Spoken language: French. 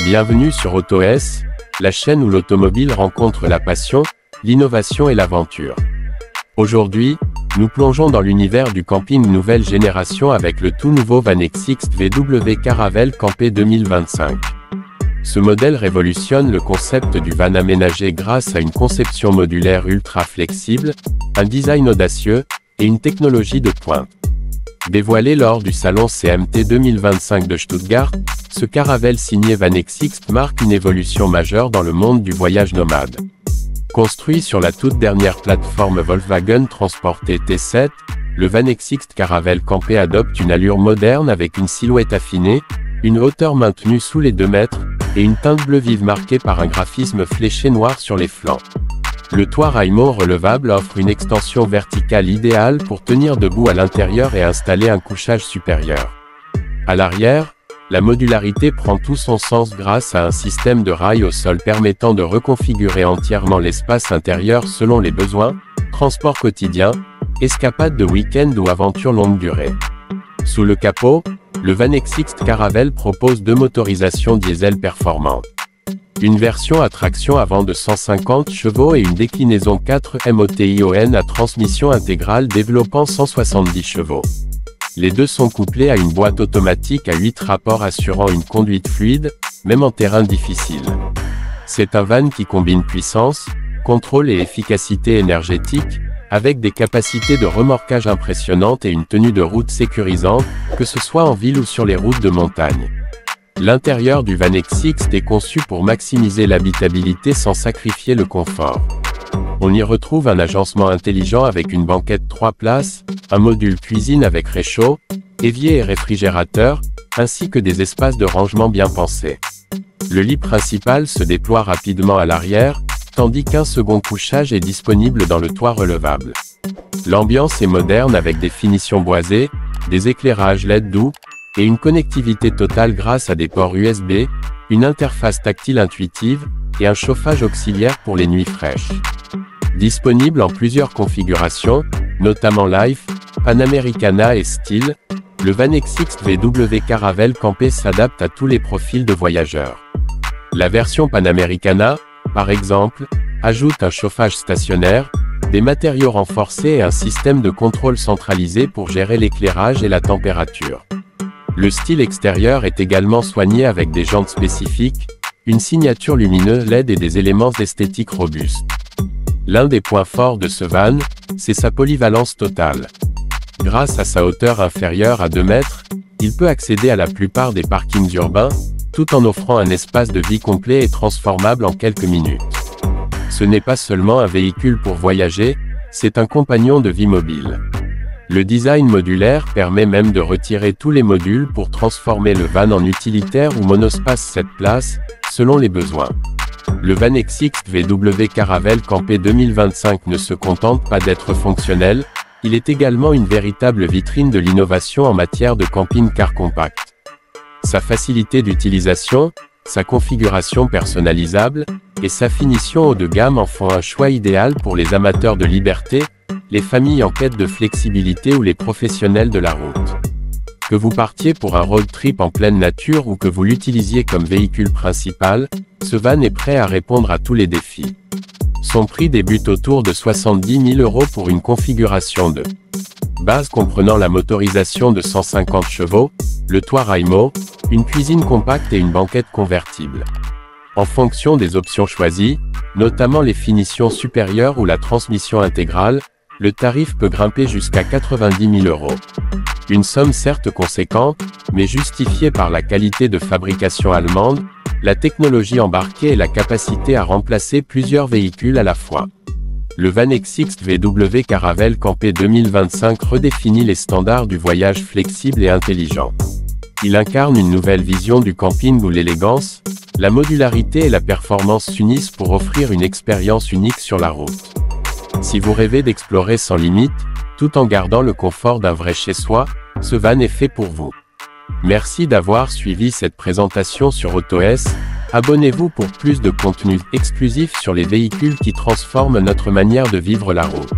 Bienvenue sur AutoS, la chaîne où l'automobile rencontre la passion, l'innovation et l'aventure. Aujourd'hui, nous plongeons dans l'univers du camping nouvelle génération avec le tout nouveau VanXX VW Caravelle Campé 2025. Ce modèle révolutionne le concept du van aménagé grâce à une conception modulaire ultra flexible, un design audacieux, et une technologie de pointe. Dévoilé lors du salon CMT 2025 de Stuttgart, ce Caravelle signé VanXX marque une évolution majeure dans le monde du voyage nomade. Construit sur la toute dernière plateforme Volkswagen Transporter T7, le VanXX Caravelle Campé adopte une allure moderne avec une silhouette affinée, une hauteur maintenue sous les 2 mètres, et une teinte bleu vive marquée par un graphisme fléché noir sur les flancs. Le toit Raimo relevable offre une extension verticale idéale pour tenir debout à l'intérieur et installer un couchage supérieur. À l'arrière, la modularité prend tout son sens grâce à un système de rails au sol permettant de reconfigurer entièrement l'espace intérieur selon les besoins, transport quotidien, escapade de week-end ou aventure longue durée. Sous le capot, le VanXX Caravelle propose 2 motorisations diesel performantes. Une version à traction avant de 150 chevaux et une déclinaison 4 MOTION à transmission intégrale développant 170 chevaux. Les deux sont couplés à une boîte automatique à 8 rapports assurant une conduite fluide, même en terrain difficile. C'est un van qui combine puissance, contrôle et efficacité énergétique, avec des capacités de remorquage impressionnantes et une tenue de route sécurisante, que ce soit en ville ou sur les routes de montagne. L'intérieur du VanXX est conçu pour maximiser l'habitabilité sans sacrifier le confort. On y retrouve un agencement intelligent avec une banquette 3 places, un module cuisine avec réchaud, évier et réfrigérateur, ainsi que des espaces de rangement bien pensés. Le lit principal se déploie rapidement à l'arrière, tandis qu'un second couchage est disponible dans le toit relevable. L'ambiance est moderne avec des finitions boisées, des éclairages LED doux, et une connectivité totale grâce à des ports USB, une interface tactile intuitive, et un chauffage auxiliaire pour les nuits fraîches. Disponible en plusieurs configurations, notamment Life, Panamericana et Style, le VanXX VW Caravelle Campé s'adapte à tous les profils de voyageurs. La version Panamericana, par exemple, ajoute un chauffage stationnaire, des matériaux renforcés et un système de contrôle centralisé pour gérer l'éclairage et la température. Le style extérieur est également soigné avec des jantes spécifiques, une signature lumineuse LED et des éléments esthétiques robustes. L'un des points forts de ce van, c'est sa polyvalence totale. Grâce à sa hauteur inférieure à 2 mètres, il peut accéder à la plupart des parkings urbains, tout en offrant un espace de vie complet et transformable en quelques minutes. Ce n'est pas seulement un véhicule pour voyager, c'est un compagnon de vie mobile. Le design modulaire permet même de retirer tous les modules pour transformer le van en utilitaire ou monospace 7 places, selon les besoins. Le VanXX VW Caravelle Campé 2025 ne se contente pas d'être fonctionnel, il est également une véritable vitrine de l'innovation en matière de camping-car compact. Sa facilité d'utilisation, sa configuration personnalisable, et sa finition haut de gamme en font un choix idéal pour les amateurs de liberté, les familles en quête de flexibilité ou les professionnels de la route. Que vous partiez pour un road trip en pleine nature ou que vous l'utilisiez comme véhicule principal, ce van est prêt à répondre à tous les défis. Son prix débute autour de 70 000 € pour une configuration de base comprenant la motorisation de 150 chevaux, le toit Raimo, une cuisine compacte et une banquette convertible. En fonction des options choisies, notamment les finitions supérieures ou la transmission intégrale, le tarif peut grimper jusqu'à 90 000 €. Une somme certes conséquente, mais justifiée par la qualité de fabrication allemande, la technologie embarquée et la capacité à remplacer plusieurs véhicules à la fois. Le VanXX VW Caravelle Campé 2025 redéfinit les standards du voyage flexible et intelligent. Il incarne une nouvelle vision du camping où l'élégance, la modularité et la performance s'unissent pour offrir une expérience unique sur la route. Si vous rêvez d'explorer sans limite, tout en gardant le confort d'un vrai chez-soi, ce van est fait pour vous. Merci d'avoir suivi cette présentation sur AutoS. Abonnez-vous pour plus de contenu exclusif sur les véhicules qui transforment notre manière de vivre la route.